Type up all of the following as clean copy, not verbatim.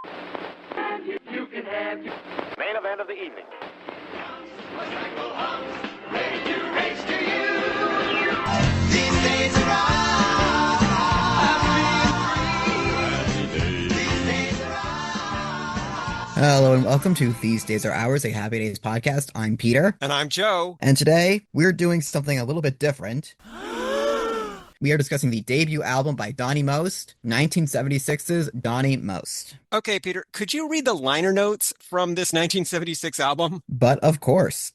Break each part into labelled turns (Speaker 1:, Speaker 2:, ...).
Speaker 1: You can have
Speaker 2: Main event of the evening.
Speaker 1: ready to race to you.
Speaker 3: These days are
Speaker 4: Hello and welcome to These Days Are Ours, a Happy Days podcast. I'm Peter.
Speaker 5: And I'm Joe.
Speaker 4: And today we're doing something a little bit different. We are discussing the debut album by Donny Most, 1976's Donny Most.
Speaker 5: Okay, Peter, could you read the liner notes from this 1976 album?
Speaker 4: But of course.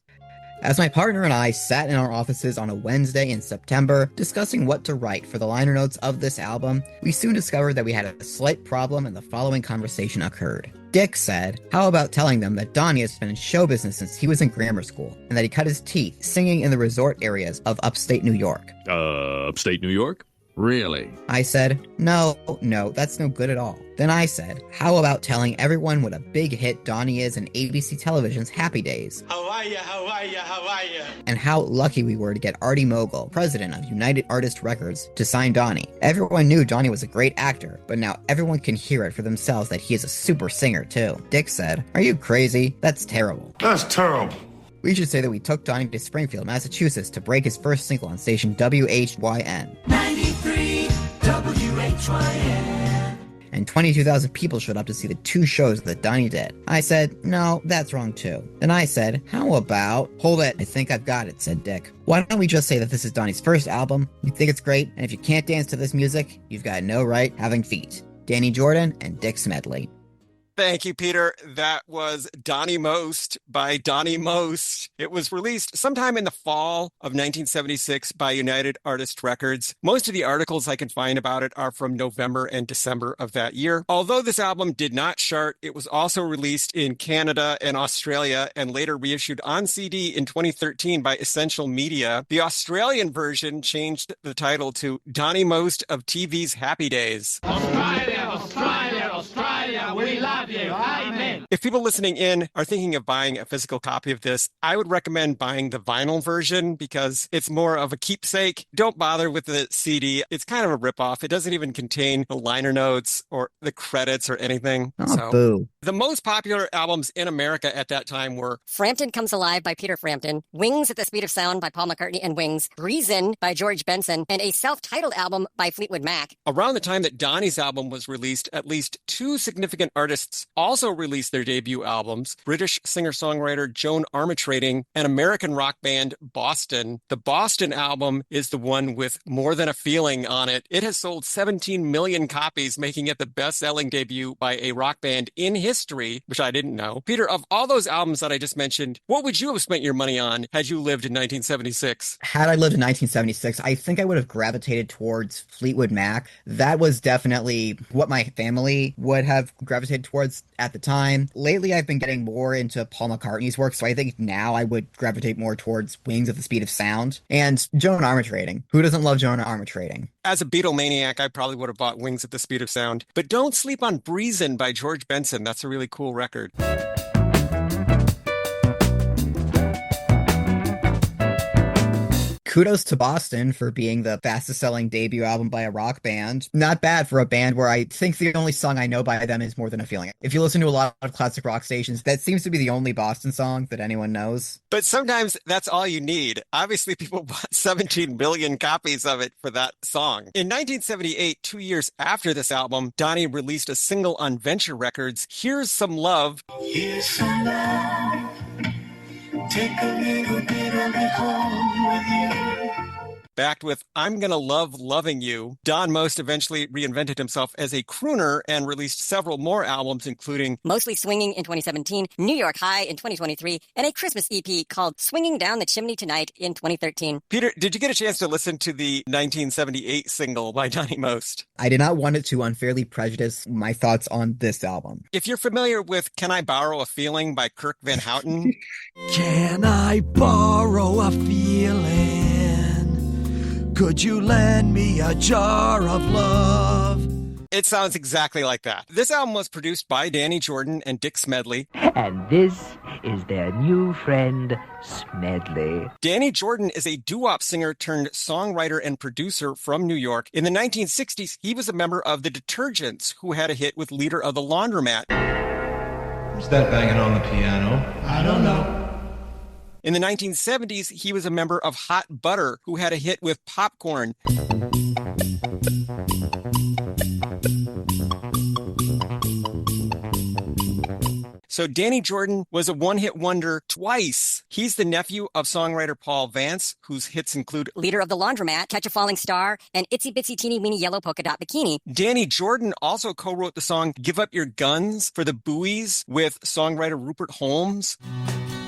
Speaker 4: As my partner and I sat in our offices on a Wednesday in September discussing what to write for the liner notes of this album, we soon discovered that we had a slight problem and the following conversation occurred. Dick said, how about telling them that Donny has been in show business since he was in grammar school, and that he cut his teeth singing in the resort areas of upstate New York?
Speaker 6: Upstate New York? Really?
Speaker 4: I said, no, that's no good at all. Then I said, how about telling everyone what a big hit Donny is in ABC Television's Happy Days?
Speaker 3: How are ya?
Speaker 4: And how lucky we were to get Artie Mogul, president of United Artists Records, to sign Donny. Everyone knew Donny was a great actor, but now everyone can hear it for themselves that he is a super singer too. Dick said, are you crazy? That's terrible.
Speaker 7: That's terrible.
Speaker 4: We should say that we took Donny to Springfield, Massachusetts to break his first single on station WHYN.
Speaker 3: 93 WHYN.
Speaker 4: And 22,000 people showed up to see the two shows that Donny did. I said, no, that's wrong too. Then I said, how about, hold it, I think I've got it, said Dick. Why don't we just say that this is Donny's first album, you think it's great, and if you can't dance to this music, you've got no right having feet. Danny Jordan and Dick Smedley.
Speaker 5: Thank you, Peter. That was Donny Most by Donny Most. It was released sometime in the fall of 1976 by United Artists Records. Most of the articles I can find about it are from November and December of that year. Although this album did not chart, it was also released in Canada and Australia and later reissued on CD in 2013 by Essential Media. The Australian version changed the title to Donny Most of TV's Happy Days.
Speaker 1: Australia, we love you. Amen.
Speaker 5: If people listening in are thinking of buying a physical copy of this, I would recommend buying the vinyl version because it's more of a keepsake. Don't bother with the CD. It's kind of a ripoff. It doesn't even contain the liner notes or the credits or anything.
Speaker 4: Oh, boo.
Speaker 5: The most popular albums in America at that time were
Speaker 8: Frampton Comes Alive by Peter Frampton, Wings at the Speed of Sound by Paul McCartney and Wings, Reason by George Benson, and a self-titled album by Fleetwood Mac.
Speaker 5: Around the time that Donny's album was released, at least two significant artists also released their debut albums, British singer-songwriter Joan Armatrading and American rock band Boston. The Boston album is the one with More Than a Feeling on it. It has sold 17 million copies, making it the best-selling debut by a rock band in history, which I didn't know. Peter, of all those albums that I just mentioned, what would you have spent your money on had you lived in 1976?
Speaker 4: Had I lived in 1976, I think I would have gravitated towards Fleetwood Mac. That was definitely what my family would have gravitated towards at the time. Lately, I've been getting more into Paul McCartney's work, so I think now I would gravitate more towards Wings at the Speed of Sound and Joan Armatrading. Who doesn't love Joan Armatrading?
Speaker 5: As a Beatlemaniac, I probably would have bought Wings at the Speed of Sound. But don't sleep on Breezin' by George Benson. That's a really cool record.
Speaker 4: Kudos to Boston for being the fastest-selling debut album by a rock band. Not bad for a band where I think the only song I know by them is More Than a Feeling. If you listen to a lot of classic rock stations, that seems to be the only Boston song that anyone knows.
Speaker 5: But sometimes that's all you need. Obviously, people bought 17 million copies of it for that song. In 1978, 2 years after this album, Donny released a single on Venture Records, Here's Some Love.
Speaker 3: Here's some love. Take a little bit of it home with you.
Speaker 5: Backed with I'm Gonna Love Loving You. Don Most eventually reinvented himself as a crooner and released several more albums, including
Speaker 8: Mostly Swinging in 2017, New York High in 2023, and a Christmas EP called Swinging Down the Chimney Tonight in 2013.
Speaker 5: Peter, did you get a chance to listen to the 1978 single by Donny Most?
Speaker 4: I did not want it to unfairly prejudice my thoughts on this album.
Speaker 5: If you're familiar with Can I Borrow a Feeling by Kirk Van Houten,
Speaker 3: Can I borrow a feeling? Could you lend me a jar of love?
Speaker 5: It sounds exactly like that. This album was produced by Danny Jordan and Dick Smedley.
Speaker 7: And this is their new friend, Smedley.
Speaker 5: Danny Jordan is a doo-wop singer turned songwriter and producer from New York. In the 1960s, he was a member of the Detergents, who had a hit with Leader of the Laundromat.
Speaker 9: Who's that banging on the piano?
Speaker 3: I don't know.
Speaker 5: In the 1970s, he was a member of Hot Butter, who had a hit with Popcorn. So Danny Jordan was a one-hit wonder twice. He's the nephew of songwriter Paul Vance, whose hits include
Speaker 8: Leader of the Laundromat, Catch a Falling Star, and Itsy Bitsy Teeny Weeny Yellow Polka Dot Bikini.
Speaker 5: Danny Jordan also co-wrote the song Give Up Your Guns for the Buoys with songwriter Rupert Holmes.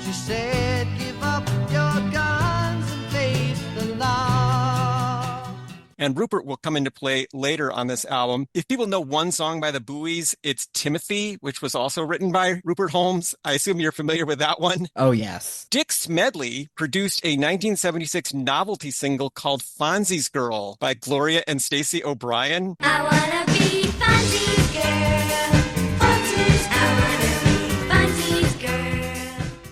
Speaker 10: She said, give up your guns and face the law.
Speaker 5: And Rupert will come into play later on this album. If people know one song by the Buoys, it's Timothy, which was also written by Rupert Holmes. I assume you're familiar with that one.
Speaker 4: Oh, yes.
Speaker 5: Dick Smedley produced a 1976 novelty single called Fonzie's Girl by Gloria and Stacey O'Brien.
Speaker 11: I wanna be Fonzie's girl. Fonzie's, I wanna be Fonzie's girl.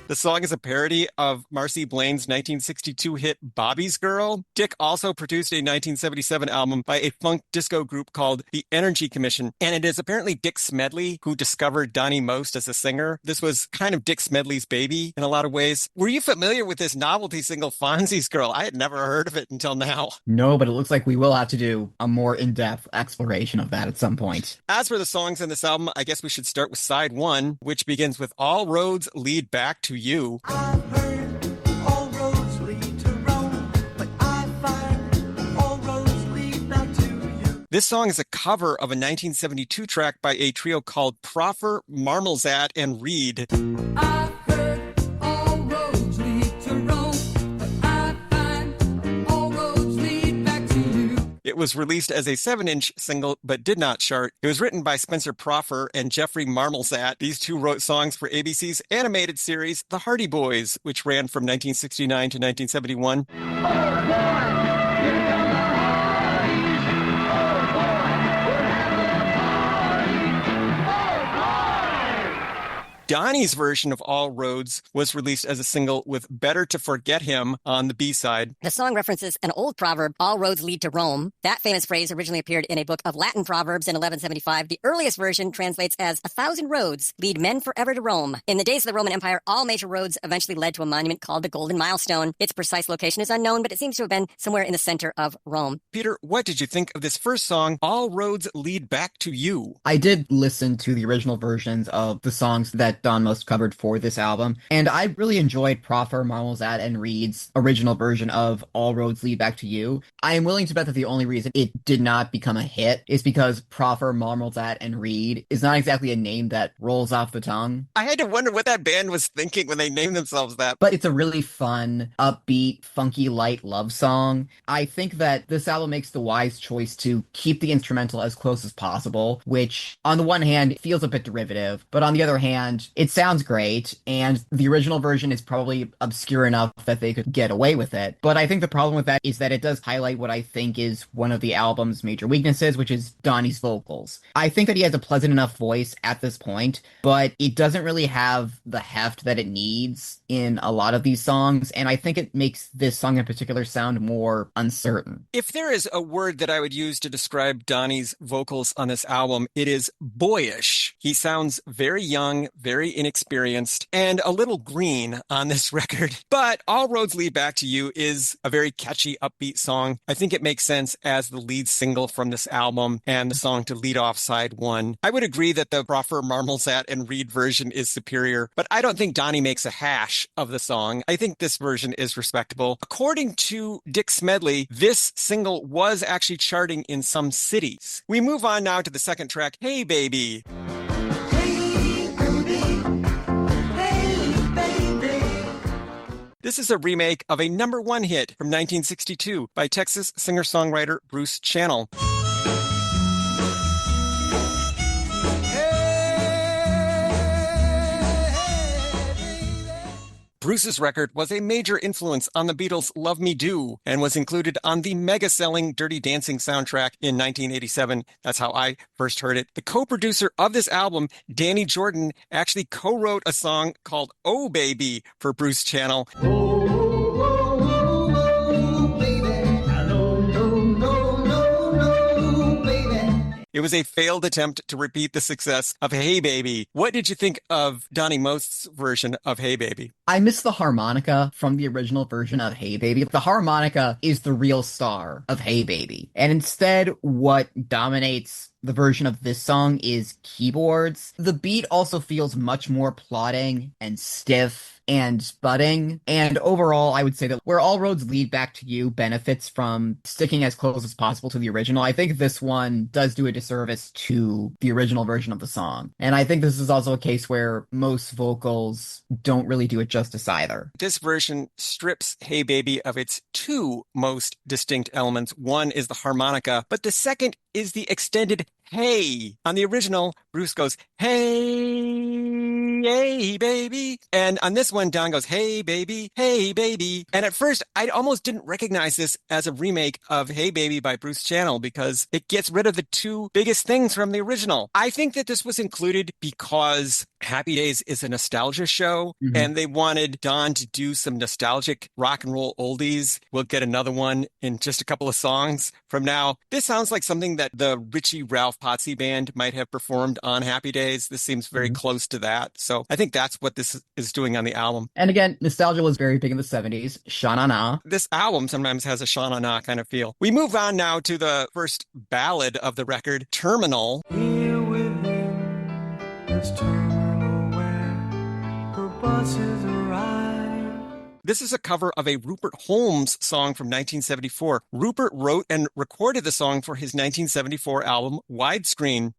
Speaker 5: The song is a parody of Marcy Blaine's 1962 hit Bobby's Girl. Dick also produced a 1977 album by a funk disco group called The Energy Commission, and it is apparently Dick Smedley who discovered Donny Most as a singer. This was kind of Dick Smedley's baby in a lot of ways. Were you familiar with this novelty single Fonzie's Girl? I had never heard of it until now.
Speaker 4: No, but it looks like we will have to do a more in-depth exploration of that at some point.
Speaker 5: As for the songs in this album, I guess we should start with side one, which begins with All Roads Lead Back to You.
Speaker 10: I've heard all roads lead to Rome, but I find all roads lead back to you.
Speaker 5: This song is a cover of a 1972 track by a trio called Proffer, Marmelzat, and Reed.
Speaker 10: I've heard all roads lead to Rome, but I find all roads lead back to you.
Speaker 5: It was released as a 7-inch single, but did not chart. It was written by Spencer Proffer and Jeffrey Marmelzat. These two wrote songs for ABC's animated series, The Hardy Boys, which ran from 1969 to 1971. Donny's version of All Roads was released as a single with Better to Forget Him on the B-side.
Speaker 8: The song references an old proverb, all roads lead to Rome. That famous phrase originally appeared in a book of Latin proverbs in 1175. The earliest version translates as 1,000 roads lead men forever to Rome. In the days of the Roman Empire, all major roads eventually led to a monument called the Golden Milestone. Its precise location is unknown, but it seems to have been somewhere in the center of Rome.
Speaker 5: Peter, what did you think of this first song, All Roads Lead Back to You?
Speaker 4: I did listen to the original versions of the songs that Don Most covered for this album, and I really enjoyed Proffer, Marmelzat, and Reed's original version of All Roads Lead Back to You. I am willing to bet that the only reason it did not become a hit is because Proffer, Marmelzat, and Reed is not exactly a name that rolls off the tongue.
Speaker 5: I had to wonder what that band was thinking when they named themselves that.
Speaker 4: But it's a really fun, upbeat, funky, light love song. I think that this album makes the wise choice to keep the instrumental as close as possible, which on the one hand feels a bit derivative, but on the other hand, it sounds great, and the original version is probably obscure enough that they could get away with it. But I think the problem with that is that it does highlight what I think is one of the album's major weaknesses, which is Donny's vocals. I think that he has a pleasant enough voice at this point, but it doesn't really have the heft that it needs in a lot of these songs, and I think it makes this song in particular sound more uncertain.
Speaker 5: If there is a word that I would use to describe Donny's vocals on this album, it is boyish. He sounds very young, very inexperienced, and a little green on this record. But All Roads Lead Back to You is a very catchy, upbeat song. I think it makes sense as the lead single from this album and the song to lead off side one. I would agree that the Proffer, Marmelzat, and Reed version is superior, but I don't think Donny makes a hash of the song. I think this version is respectable. According to Dick Smedley, this single was actually charting in some cities. We move on now to the second track, Hey Baby. This is a remake of a #1 hit from 1962 by Texas singer-songwriter Bruce Channel. Bruce's record was a major influence on the Beatles' Love Me Do and was included on the mega-selling Dirty Dancing soundtrack in 1987. That's how I first heard it. The co-producer of this album, Danny Jordan, actually co-wrote a song called Oh Baby for Bruce Channel. It was a failed attempt to repeat the success of Hey Baby. What did you think of Donny Most's version of Hey Baby?
Speaker 4: I miss the harmonica from the original version of Hey Baby. The harmonica is the real star of Hey Baby. And instead, what dominates the version of this song is keyboards. The beat also feels much more plodding and stiff and budding. And overall, I would say that Where All Roads Lead Back to You benefits from sticking as close as possible to the original. I think this one does do a disservice to the original version of the song. And I think this is also a case where most vocals don't really do it justice either.
Speaker 5: This version strips Hey Baby of its two most distinct elements. One is the harmonica, but the second is the extended hey. On the original, Bruce goes, hey, hey, baby. And on this one, Don goes, hey, baby, hey, baby. And at first, I almost didn't recognize this as a remake of Hey Baby by Bruce Channel because it gets rid of the two biggest things from the original. I think that this was included because Happy Days is a nostalgia show, and they wanted Don to do some nostalgic rock and roll oldies. We'll get another one in just a couple of songs from now. This sounds like something that the Richie Ralph Potsy band might have performed on Happy Days. This seems very close to that. So I think that's what this is doing on the album.
Speaker 4: And again, nostalgia was very big in the 70s. Sha-na-na.
Speaker 5: This album sometimes has a sha-na-na kind of feel. We move on now to the first ballad of the record, Terminal.
Speaker 3: Here within this terminal where the buses arrive.
Speaker 5: This is a cover of a Rupert Holmes song from 1974. Rupert wrote and recorded the song for his 1974 album, Widescreen.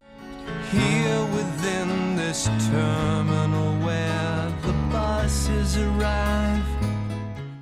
Speaker 3: Here within this terminal where the buses arrive.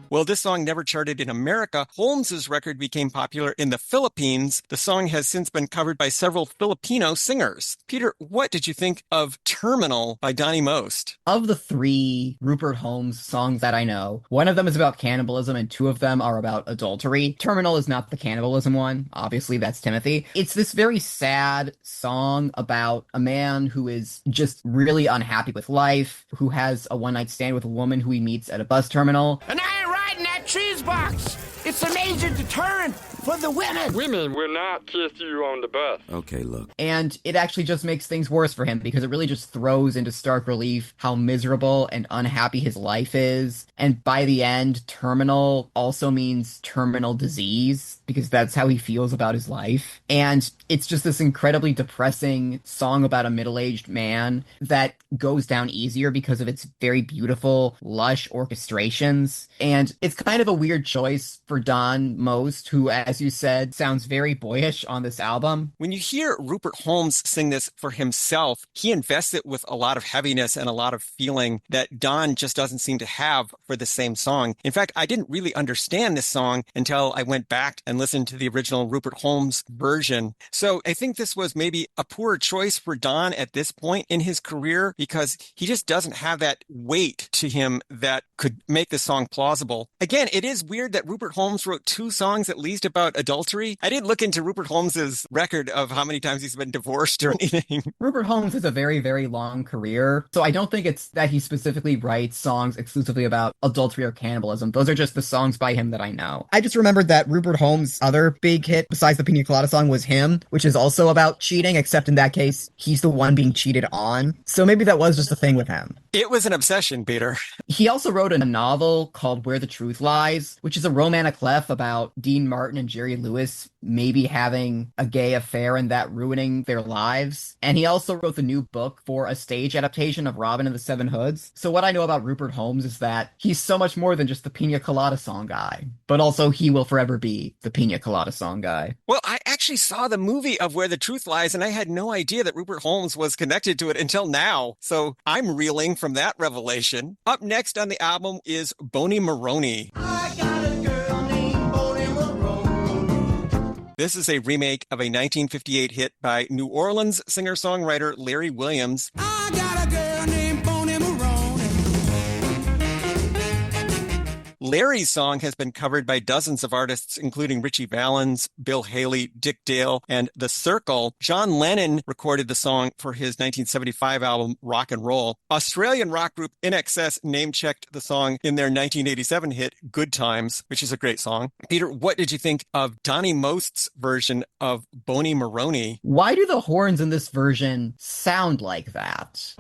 Speaker 5: Well, this song never charted in America. Holmes's record became popular in the Philippines. The song has since been covered by several Filipino singers. Peter, what did you think of Terminal by Donny Most?
Speaker 4: Of the three Rupert Holmes songs that I know, one of them is about cannibalism and two of them are about adultery. Terminal is not the cannibalism one. Obviously, that's Timothy. It's this very sad song about a man who is just really unhappy with life, who has a one-night stand with a woman who he meets at a bus terminal.
Speaker 12: And I ain't riding that cheese box. It's a major deterrent for the women.
Speaker 13: Women will not kiss you on the bus.
Speaker 14: Okay, look.
Speaker 4: And it actually just makes things worse for him because it really just throws into stark relief how miserable and unhappy his life is. And by the end, terminal also means terminal disease because that's how he feels about his life. And it's just this incredibly depressing song about a middle-aged man that goes down easier because of its very beautiful, lush orchestrations. And it's kind of a weird choice for Don Most, who, as you said, sounds very boyish on this album.
Speaker 5: When you hear Rupert Holmes sing this for himself, he invests it with a lot of heaviness and a lot of feeling that Don just doesn't seem to have for the same song. In fact, I didn't really understand this song until I went back and listened to the original Rupert Holmes version. So I think this was maybe a poor choice for Don at this point in his career because he just doesn't have that weight to him that could make the song plausible. Again, it is weird that Rupert Holmes wrote two songs at least about adultery. I didn't look into Rupert Holmes's record of how many times he's been divorced or anything.
Speaker 4: Rupert Holmes has a very, very long career, so I don't think it's that he specifically writes songs exclusively about adultery or cannibalism. Those are just the songs by him that I know. I just remembered that Rupert Holmes' other big hit besides the Pina Colada song was Him, which is also about cheating, except in that case, he's the one being cheated on. So maybe that was just a thing with him.
Speaker 5: It was an obsession, Peter.
Speaker 4: He also wrote a novel called Where the Truth Lies, which is a romantic clef about Dean Martin and Jerry Lewis maybe having a gay affair and that ruining their lives. And he also wrote the new book for a stage adaptation of Robin and the Seven Hoods. So what I know about Rupert Holmes is that he's so much more than just the Pina Colada song guy, but also he will forever be the Pina Colada song guy.
Speaker 5: Well, I actually saw the movie of Where the Truth Lies, and I had no idea that Rupert Holmes was connected to it until now. So I'm reeling from that revelation. Up next on the album is Boney Maroney. This is a remake of a 1958 hit by New Orleans singer-songwriter Larry Williams.
Speaker 12: I got a girl named Boney Maroney.
Speaker 5: Larry's song has been covered by dozens of artists, including Richie Valens, Bill Haley, Dick Dale, and The Circle. John Lennon recorded the song for his 1975 album Rock and Roll. Australian rock group In Excess name-checked the song in their 1987 hit Good Times, which is a great song. Peter, what did you think of Donny Most's version of Boney Maroney?
Speaker 4: Why do the horns in this version sound like that?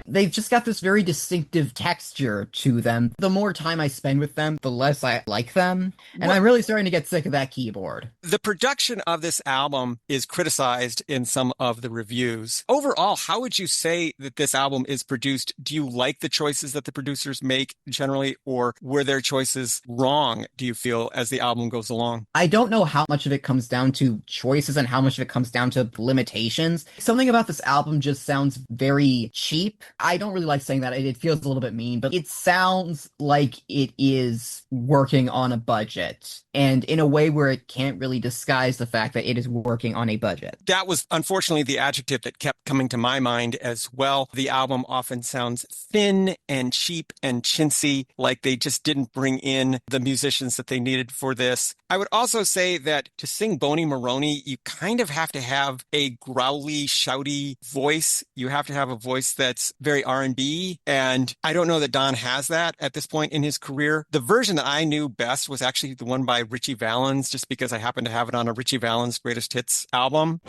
Speaker 4: They've just got this very distinctive texture to them. The more time I spend with them, the less I like them. And I'm really starting to get sick of that keyboard.
Speaker 5: The production of this album is criticized in some of the reviews. Overall, how would you say that this album is produced? Do you like the choices that the producers make generally, or were their choices wrong, do you feel, as the album goes along?
Speaker 4: I don't know how much of it comes down to choices and how much of it comes down to limitations. Something about this album just sounds very cheap. I don't really like saying that. It feels a little bit mean, but it sounds like it is working on a budget, and in a way where it can't really disguise the fact that it is working on a budget.
Speaker 5: That was unfortunately the adjective that kept coming to my mind as well. The album often sounds thin and cheap and chintzy, like they just didn't bring in the musicians that they needed for this. I would also say that to sing Boney Maroney, you kind of have to have a growly, shouty voice. You have to have a voice that's very R&B, and I don't know that Don has that at this point in his career. The version that I knew best was actually the one by Richie Valens, just because I happen to have it on a Richie Valens Greatest Hits album.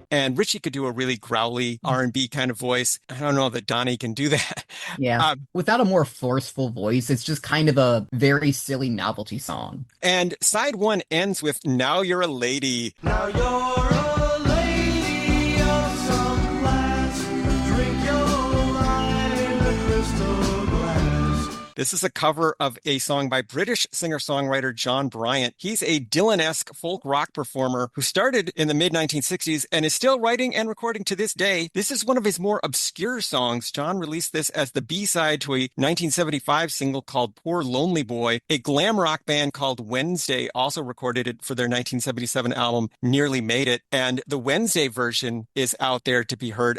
Speaker 5: And Richie could do a really growly R&B kind of voice. I don't know that Donny can do that.
Speaker 4: Yeah. Without a more forceful voice, it's just kind of a very silly novelty song.
Speaker 5: And side one ends with Now You're a Lady.
Speaker 3: Now you're a lady of some class. Drink your wine in the crystal glass.
Speaker 5: This is a cover of a song by British singer-songwriter John Bryant. He's a Dylan-esque folk rock performer who started in the mid-1960s and is still writing and recording to this day. This is one of his more obscure songs. John released this as the B-side to a 1975 single called Poor Lonely Boy. A glam rock band called Wednesday also recorded it for their 1977 album Nearly Made It, and the Wednesday version is out there to be heard.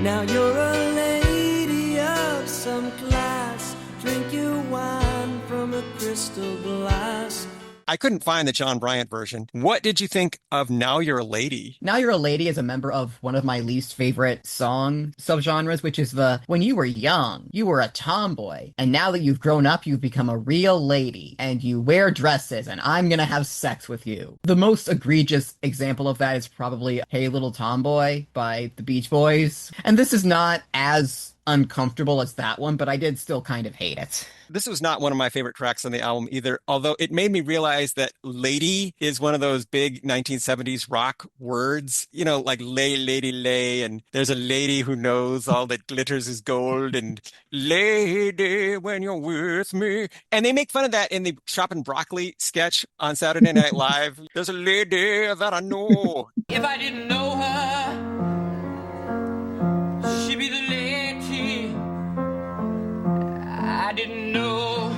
Speaker 3: Now you're a lady of some class. Drink your wine from a crystal glass.
Speaker 5: I couldn't find the John Bryant version. What did you think of Now You're a Lady?
Speaker 4: Now You're a Lady is a member of one of my least favorite song subgenres, which is the when you were young, you were a tomboy, and now that you've grown up, you've become a real lady, and you wear dresses, and I'm gonna have sex with you. The most egregious example of that is probably Hey Little Tomboy by the Beach Boys. And this is not as uncomfortable as that one, but I did still kind of hate it.
Speaker 5: This was not one of my favorite tracks on the album either, although it made me realize that lady is one of those big 1970s rock words, you know, like lay, lady, lay, and there's a lady who knows all that glitters is gold, and lady, when you're with me. And they make fun of that in the Choppin' Broccoli sketch on Saturday Night Live. There's a lady that I know.
Speaker 10: If I didn't know her, she'd be the lady I didn't know.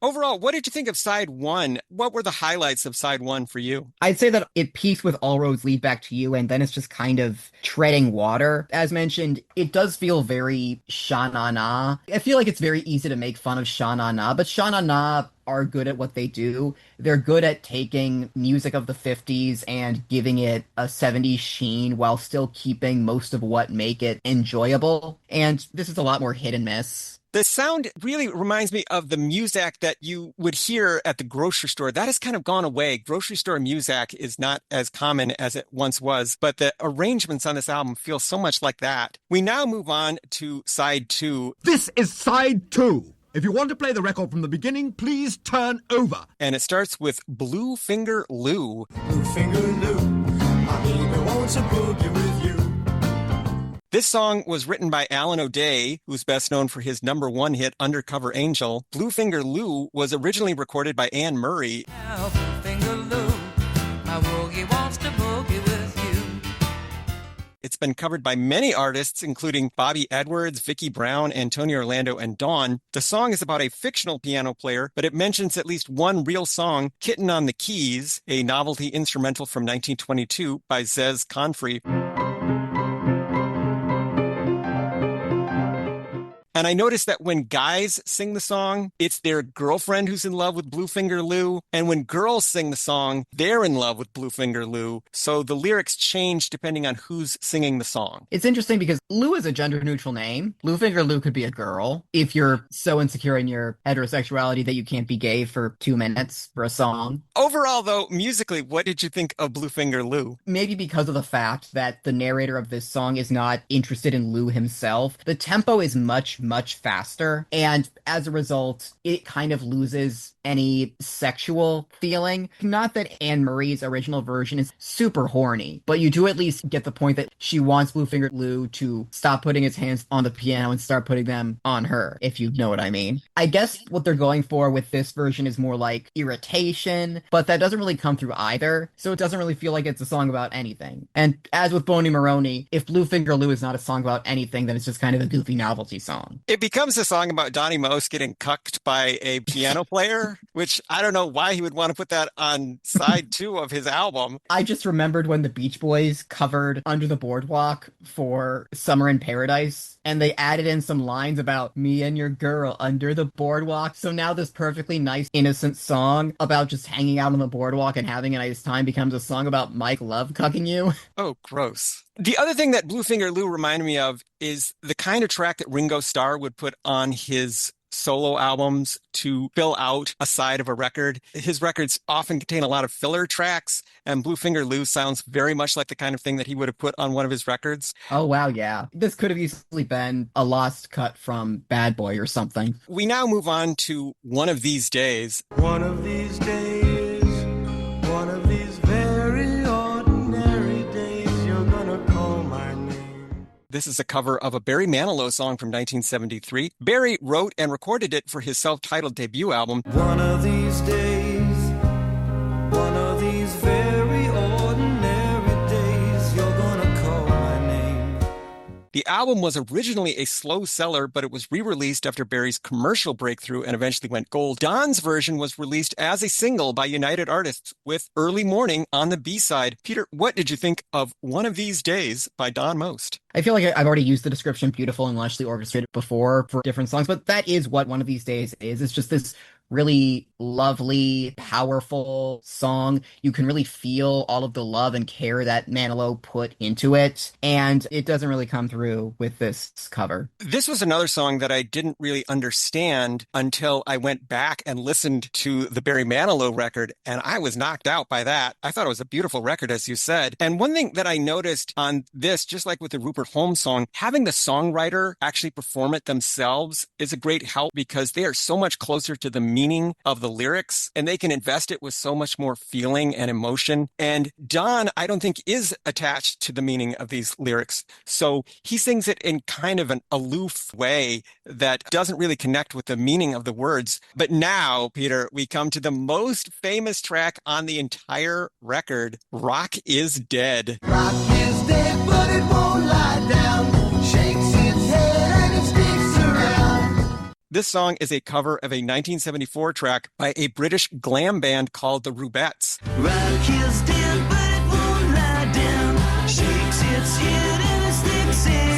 Speaker 5: Overall, what did you think of side one? What were the highlights of side one for you?
Speaker 4: I'd say that it peaks with All Roads Lead Back to You, and then it's just kind of treading water. As mentioned, it does feel very Sha-Na-Na. I feel like it's very easy to make fun of Sha-Na-Na, but Sha-Na-Na are good at what they do. They're good at taking music of the 50s and giving it a 70s sheen while still keeping most of what make it enjoyable. And this is a lot more hit and miss.
Speaker 5: The sound really reminds me of the muzak that you would hear at the grocery store. That has kind of gone away. Grocery store muzak is not as common as it once was, but the arrangements on this album feel so much like that. We now move on to side two.
Speaker 14: This is side two. If you want to play the record from the beginning, please turn over.
Speaker 5: And it starts with Blue Finger Lou.
Speaker 3: Blue Finger Lou, my baby wants a boogie with you.
Speaker 5: This song was written by Alan O'Day, who's best known for his number one hit, Undercover Angel. Blue Finger Lou was originally recorded by Anne Murray.
Speaker 10: Now, Blue Finger Lou, my woogie wants to boogie with you.
Speaker 5: It's been covered by many artists, including Bobby Edwards, Vicki Brown, Antonio Orlando, and Dawn. The song is about a fictional piano player, but it mentions at least one real song, Kitten on the Keys, a novelty instrumental from 1922 by Zez Confrey. And I noticed that when guys sing the song, it's their girlfriend who's in love with Bluefinger Lou. And when girls sing the song, they're in love with Bluefinger Lou. So the lyrics change depending on who's singing the song.
Speaker 4: It's interesting because Lou is a gender-neutral name. Bluefinger Lou could be a girl if you're so insecure in your heterosexuality that you can't be gay for 2 minutes for a song.
Speaker 5: Overall, though, musically, what did you think of Bluefinger Lou?
Speaker 4: Maybe because of the fact that the narrator of this song is not interested in Lou himself. The tempo is much faster, and as a result, it kind of loses any sexual feeling. Not that Anne Marie's original version is super horny, but you do at least get the point that she wants Bluefinger Lou to stop putting his hands on the piano and start putting them on her, if you know what I mean. I guess what they're going for with this version is more like irritation, but that doesn't really come through either, so it doesn't really feel like it's a song about anything. And as with Boney Maroney, if Bluefinger Lou is not a song about anything, then it's just kind of a goofy novelty song.
Speaker 5: It becomes a song about Donny Most getting cucked by a piano player, which I don't know why he would want to put that on side 2 of his album.
Speaker 4: I just remembered when the Beach Boys covered Under the Boardwalk for Summer in Paradise, and they added in some lines about me and your girl under the boardwalk. So now this perfectly nice, innocent song about just hanging out on the boardwalk and having a nice time becomes a song about Mike Love cucking you.
Speaker 5: Oh, gross. The other thing that Bluefinger Lou reminded me of is the kind of track that Ringo Starr would put on his solo albums to fill out a side of a record. His records often contain a lot of filler tracks, and Bluefinger Lou sounds very much like the kind of thing that he would have put on one of his records.
Speaker 4: Oh, wow, yeah. This could have easily been a lost cut from Bad Boy or something.
Speaker 5: We now move on to One of These Days.
Speaker 3: One of these days, one of these very ordinary days, you're gonna call my name.
Speaker 5: This is a cover of a Barry Manilow song from 1973. Barry wrote and recorded it for his self-titled debut album.
Speaker 3: One of these days, one of these very ordinary days, you're gonna call my name.
Speaker 5: The album was originally a slow seller, but it was re-released after Barry's commercial breakthrough and eventually went gold. Don's version was released as a single by United Artists with Early Morning on the B-side. Peter, what did you think of One of These Days by Don Most?
Speaker 4: I feel like I've already used the description beautiful and lushly orchestrated before for different songs, but that is what One of These Days is. It's just this really lovely, powerful song. You can really feel all of the love and care that Manilow put into it, and it doesn't really come through with this cover.
Speaker 5: This was another song that I didn't really understand until I went back and listened to the Barry Manilow record, and I was knocked out by that. I thought it was a beautiful record, as you said. And one thing that I noticed on this, just like with the Rupert Holmes song, having the songwriter actually perform it themselves is a great help because they are so much closer to the meaning of the lyrics, and they can invest it with so much more feeling and emotion. And Don, I don't think, is attached to the meaning of these lyrics. So he sings it in kind of an aloof way that doesn't really connect with the meaning of the words. But now, Peter, we come to the most famous track on the entire record, Rock is Dead.
Speaker 3: Rock is dead, but it won't lie down. Shakes its head and it sticks around.
Speaker 5: This song is a cover of a 1974 track by a British glam band called the Rubettes.
Speaker 3: Rock is dead, but it won't lie down. Shakes its head and it sticks around.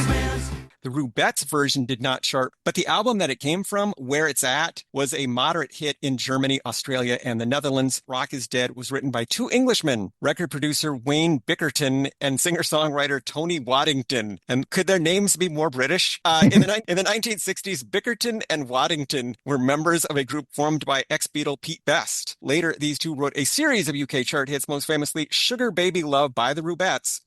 Speaker 5: The Rubettes version did not chart, but the album that it came from, Where It's At, was a moderate hit in Germany, Australia, and the Netherlands. Rock is Dead was written by 2 Englishmen, record producer Wayne Bickerton and singer-songwriter Tony Waddington. And could their names be more British? In the 1960s, Bickerton and Waddington were members of a group formed by ex-Beatle Pete Best. Later, these two wrote a series of UK chart hits, most famously Sugar Baby Love by the Rubettes.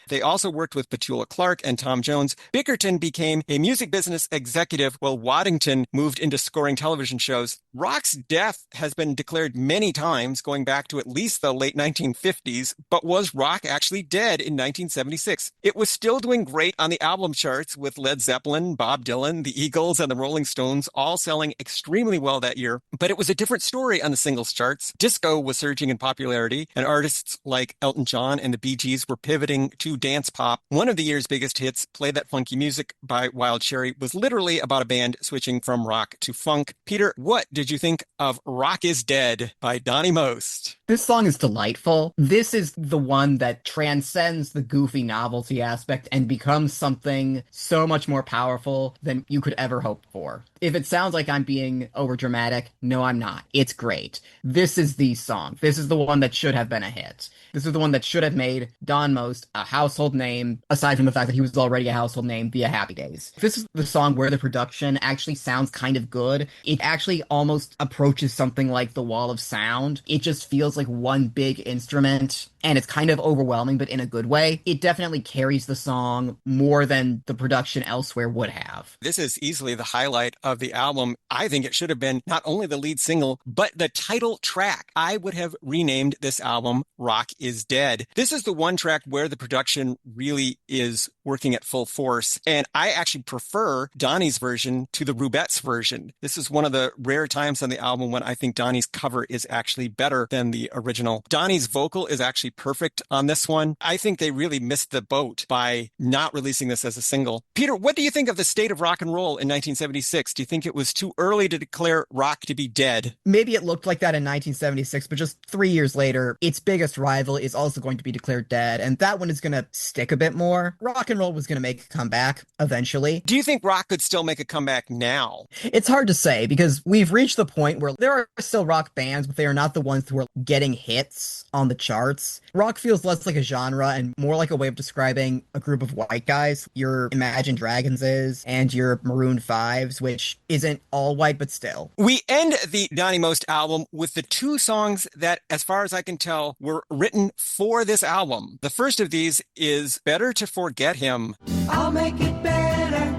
Speaker 5: They also worked with Petula Clark and Tom Jones. Bickerton became a music business executive while Waddington moved into scoring television shows. Rock's death has been declared many times, going back to at least the late 1950s, but was Rock actually dead in 1976? It was still doing great on the album charts with Led Zeppelin, Bob Dylan, the Eagles, and the Rolling Stones all selling extremely well that year, but it was a different story on the singles charts. Disco was surging in popularity, and artists like Elton John and the Bee Gees were pivoting to dance pop. One of the year's biggest hits, Play That Funky Music by Wild Cherry, was literally about a band switching from rock to funk. Peter, what did you think of Rock is Dead by Donny Most?
Speaker 4: This song is delightful. This is the one that transcends the goofy novelty aspect and becomes something so much more powerful than you could ever hope for. If it sounds like I'm being overdramatic, no, I'm not. It's great. This is the song. This is the one that should have been a hit. This is the one that should have made Don Most a household name, aside from the fact that he was already a household name via Happy Days. This is the song where the production actually sounds kind of good. It actually almost approaches something like the Wall of Sound. It just feels like one big instrument, and it's kind of overwhelming, but in a good way. It definitely carries the song more than the production elsewhere would have.
Speaker 5: This is easily the highlight of the album. I think it should have been not only the lead single, but the title track. I would have renamed this album Rock is Dead. This is the one track where the production really is working at full force, and I actually prefer Donny's version to the Rupert's version. This is one of the rare times on the album when I think Donny's cover is actually better than the original. Donny's vocal is actually perfect on this one. I think they really missed the boat by not releasing this as a single. Peter, what do you think of the state of rock and roll in 1976? Do you think it was too early to declare rock to be dead?
Speaker 4: Maybe it looked like that in 1976, but just 3 years later, its biggest rival is also going to be declared dead, and that one is going to stick a bit more. Rock and roll was going to make a comeback eventually.
Speaker 5: Do you think rock could still make a comeback now?
Speaker 4: It's hard to say, because we've reached the point where there are still rock bands, but they are not the ones who are getting hits on the charts. Rock feels less like a genre and more like a way of describing a group of white guys. Your Imagine Dragonses and your Maroon 5s, which isn't all white, but still.
Speaker 5: We end the Donny Most album with the two songs that, as far as I can tell, were written for this album. The first of these is Better to Forget Him.
Speaker 3: I'll make it better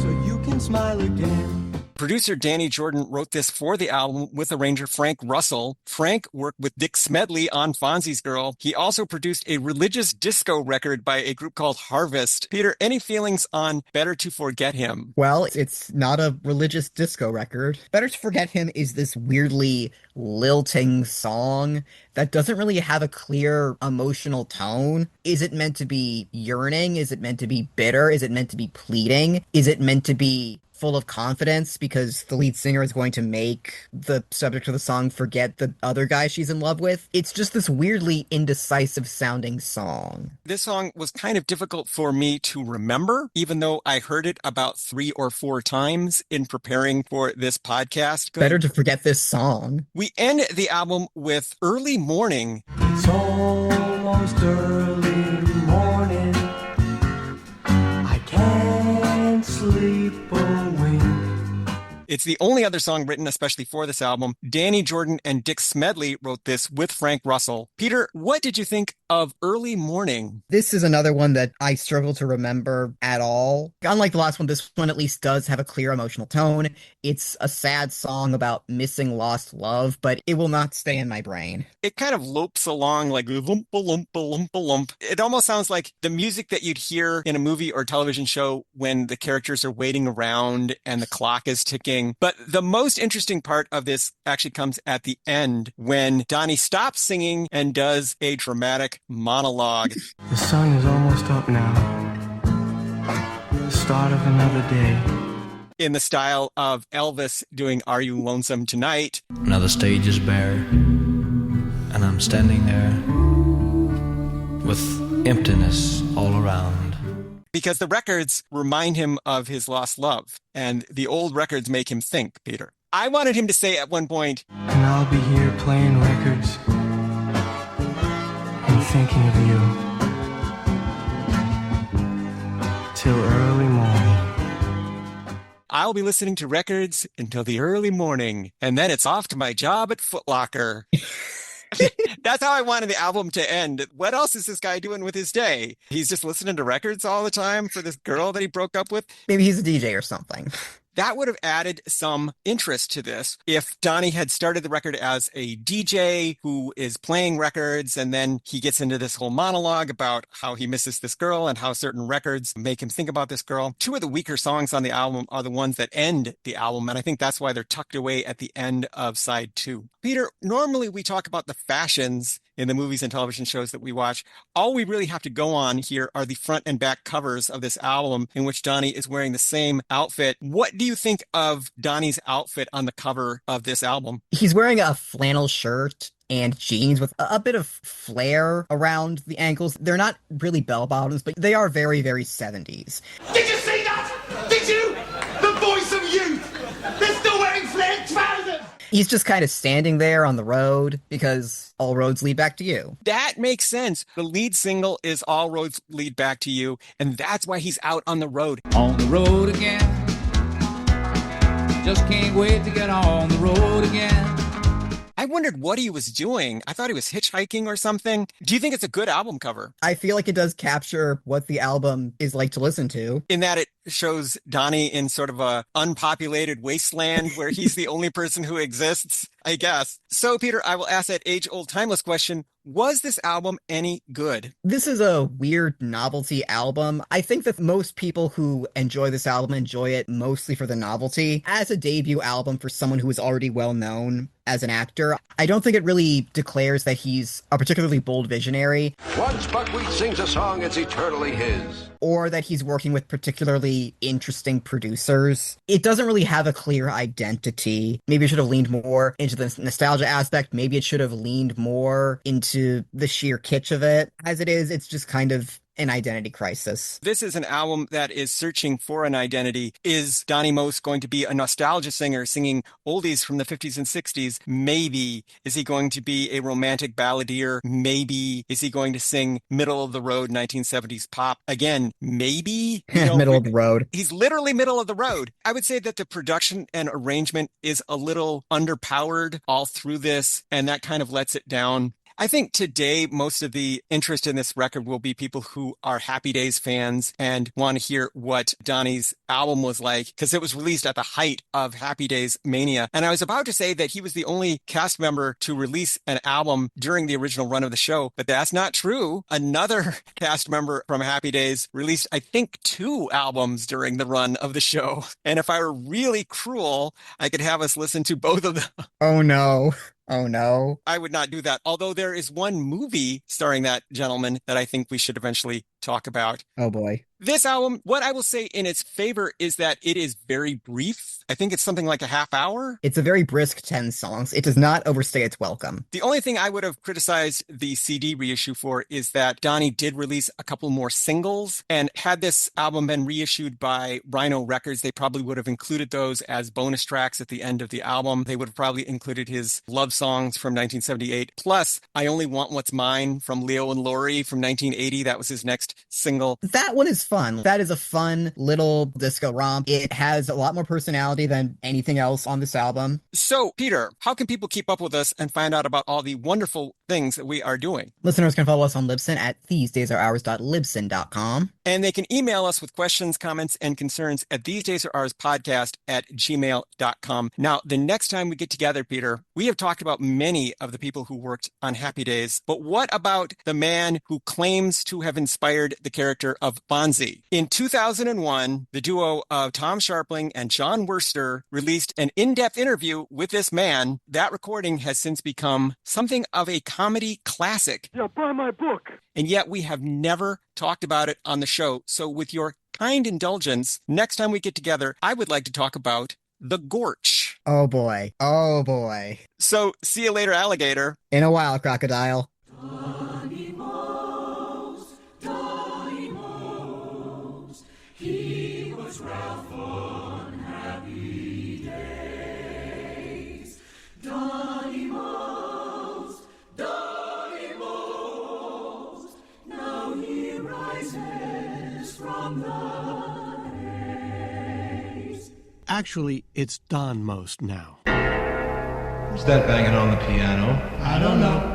Speaker 3: so you can smile again.
Speaker 5: Producer Danny Jordan wrote this for the album with arranger Frank Russell. Frank worked with Dick Smedley on Fonzie's Girl. He also produced a religious disco record by a group called Harvest. Peter, any feelings on Better to Forget Him?
Speaker 4: Well, it's not a religious disco record. Better to Forget Him is this weirdly lilting song that doesn't really have a clear emotional tone. Is it meant to be yearning? Is it meant to be bitter? Is it meant to be pleading? Is it meant to be full of confidence because the lead singer is going to make the subject of the song forget the other guy she's in love with? It's just this weirdly indecisive sounding song.
Speaker 5: This song was kind of difficult for me to remember, even though I heard it about 3 or 4 times in preparing for this podcast.
Speaker 4: Better to forget this song.
Speaker 5: We end the album with Early Morning.
Speaker 3: It's almost early morning. I can't sleep a wink.
Speaker 5: It's the only other song written especially for this album. Danny Jordan and Dick Smedley wrote this with Frank Russell. Peter, what did you think of Early Morning?
Speaker 4: This is another one that I struggle to remember at all. Unlike the last one, this one at least does have a clear emotional tone. It's a sad song about missing lost love, but it will not stay in my brain.
Speaker 5: It kind of lopes along like lumpa lumpa lumpa lump. It almost sounds like the music that you'd hear in a movie or television show when the characters are waiting around and the clock is ticking. But the most interesting part of this actually comes at the end when Donny stops singing and does a dramatic monologue.
Speaker 3: The sun is almost up now. The start of another day.
Speaker 5: In the style of Elvis doing Are You Lonesome Tonight?
Speaker 15: Now the stage is bare, and I'm standing there with emptiness all around.
Speaker 5: Because the records remind him of his lost love, and the old records make him think, Peter. I wanted him to say at one point,
Speaker 3: And I'll be here playing records and thinking of you till early morning.
Speaker 5: I'll be listening to records until the early morning, and then it's off to my job at Foot Locker. That's how I wanted the album to end. What else is this guy doing with his day? He's just listening to records all the time for this girl that he broke up with?
Speaker 4: Maybe he's a DJ or something.
Speaker 5: That would have added some interest to this if Donny had started the record as a DJ who is playing records, and then he gets into this whole monologue about how he misses this girl and how certain records make him think about this girl. Two of the weaker songs on the album are the ones that end the album, and I think that's why they're tucked away at the end of side 2. Peter, normally we talk about the fashions in the movies and television shows that we watch. All we really have to go on here are the front and back covers of this album in which Donny is wearing the same outfit. What do you think of Donny's outfit on the cover of this album?
Speaker 4: He's wearing a flannel shirt and jeans with a bit of flare around the ankles. They're not really bell bottoms, but they are very, very 70s.
Speaker 3: Did you see that? Did you? The voice of youth! They're still wearing flared trousers!
Speaker 4: He's just kind of standing there on the road because all roads lead back to you.
Speaker 5: That makes sense. The lead single is All Roads Lead Back to You, and that's why he's out on the road.
Speaker 16: On the road again. Just can't wait to get on the road again.
Speaker 5: I wondered what he was doing. I thought he was hitchhiking or something. Do you think it's a good album cover?
Speaker 4: I feel like it does capture what the album is like to listen to.
Speaker 5: In that it shows Donny in sort of a unpopulated wasteland where he's the only person who exists, I guess. So, Peter, I will ask that age-old timeless question. Was this album any good?
Speaker 4: This is a weird novelty album. I think that most people who enjoy this album enjoy it mostly for the novelty. As a debut album for someone who is already well known as an actor, I don't think it really declares that he's a particularly bold visionary.
Speaker 2: Once buckwheat sings a song, it's eternally his.
Speaker 4: Or that he's working with particularly interesting producers. It doesn't really have a clear identity. Maybe it should have leaned more into the nostalgia aspect. Maybe it should have leaned more into the sheer kitsch of it. As it is, it's just kind of an identity crisis.
Speaker 5: This is an album that is searching for an identity. Is Donny Most going to be a nostalgia singer singing oldies from the 50s and 60s? Maybe. Is he going to be a romantic balladeer? Maybe. Is he going to sing middle of the road 1970s pop? Again, maybe.
Speaker 4: Middle of the road.
Speaker 5: He's literally middle of the road. I would say that the production and arrangement is a little underpowered all through this, and that kind of lets it down. I think today, most of the interest in this record will be people who are Happy Days fans and want to hear what Donny's album was like, because it was released at the height of Happy Days mania. And I was about to say that he was the only cast member to release an album during the original run of the show, but that's not true. Another cast member from Happy Days released, I think, 2 albums during the run of the show. And if I were really cruel, I could have us listen to both of them.
Speaker 4: Oh no. Oh no.
Speaker 5: I would not do that. Although there is one movie starring that gentleman that I think we should eventually talk about.
Speaker 4: Oh boy.
Speaker 5: This album, what I will say in its favor is that it is very brief. I think it's something like a half hour.
Speaker 4: It's a very brisk 10 songs. It does not overstay its welcome.
Speaker 5: The only thing I would have criticized the CD reissue for is that Donny did release a couple more singles, and had this album been reissued by Rhino Records, they probably would have included those as bonus tracks at the end of the album. They would have probably included his love songs from 1978. Plus, I Only Want What's Mine from Leo and Laurie from 1980. That was his next single.
Speaker 4: That one is fun. That is a fun little disco romp. It has a lot more personality than anything else on this album.
Speaker 5: So, Peter, how can people keep up with us and find out about all the wonderful things that we are doing?
Speaker 4: Listeners can follow us on Libsyn at thesedaysAreours.libsyn.com.
Speaker 5: And they can email us with questions, comments, and concerns at thesedaysareuspodcast@gmail.com. Now, the next time we get together, Peter, we have talked about many of the people who worked on Happy Days, but what about the man who claims to have inspired the character of Bonzi? In 2001, the duo of Tom Sharpling and John Worster released an in-depth interview with this man. That recording has since become something of a comedy classic.
Speaker 13: Yeah, buy my book.
Speaker 5: And yet we have never talked about it on the show. So with your kind indulgence, next time we get together, I would like to talk about the Gorch.
Speaker 4: Oh boy. Oh boy.
Speaker 5: So see you later, alligator.
Speaker 4: In a while, crocodile.
Speaker 3: Donny Most, Donny Most, he was Ralph on Happy Days. Donny Most, Donny Most, now he rises from the haze.
Speaker 17: Actually, it's Don Most now.
Speaker 9: Who's that banging on the piano?
Speaker 3: I don't know.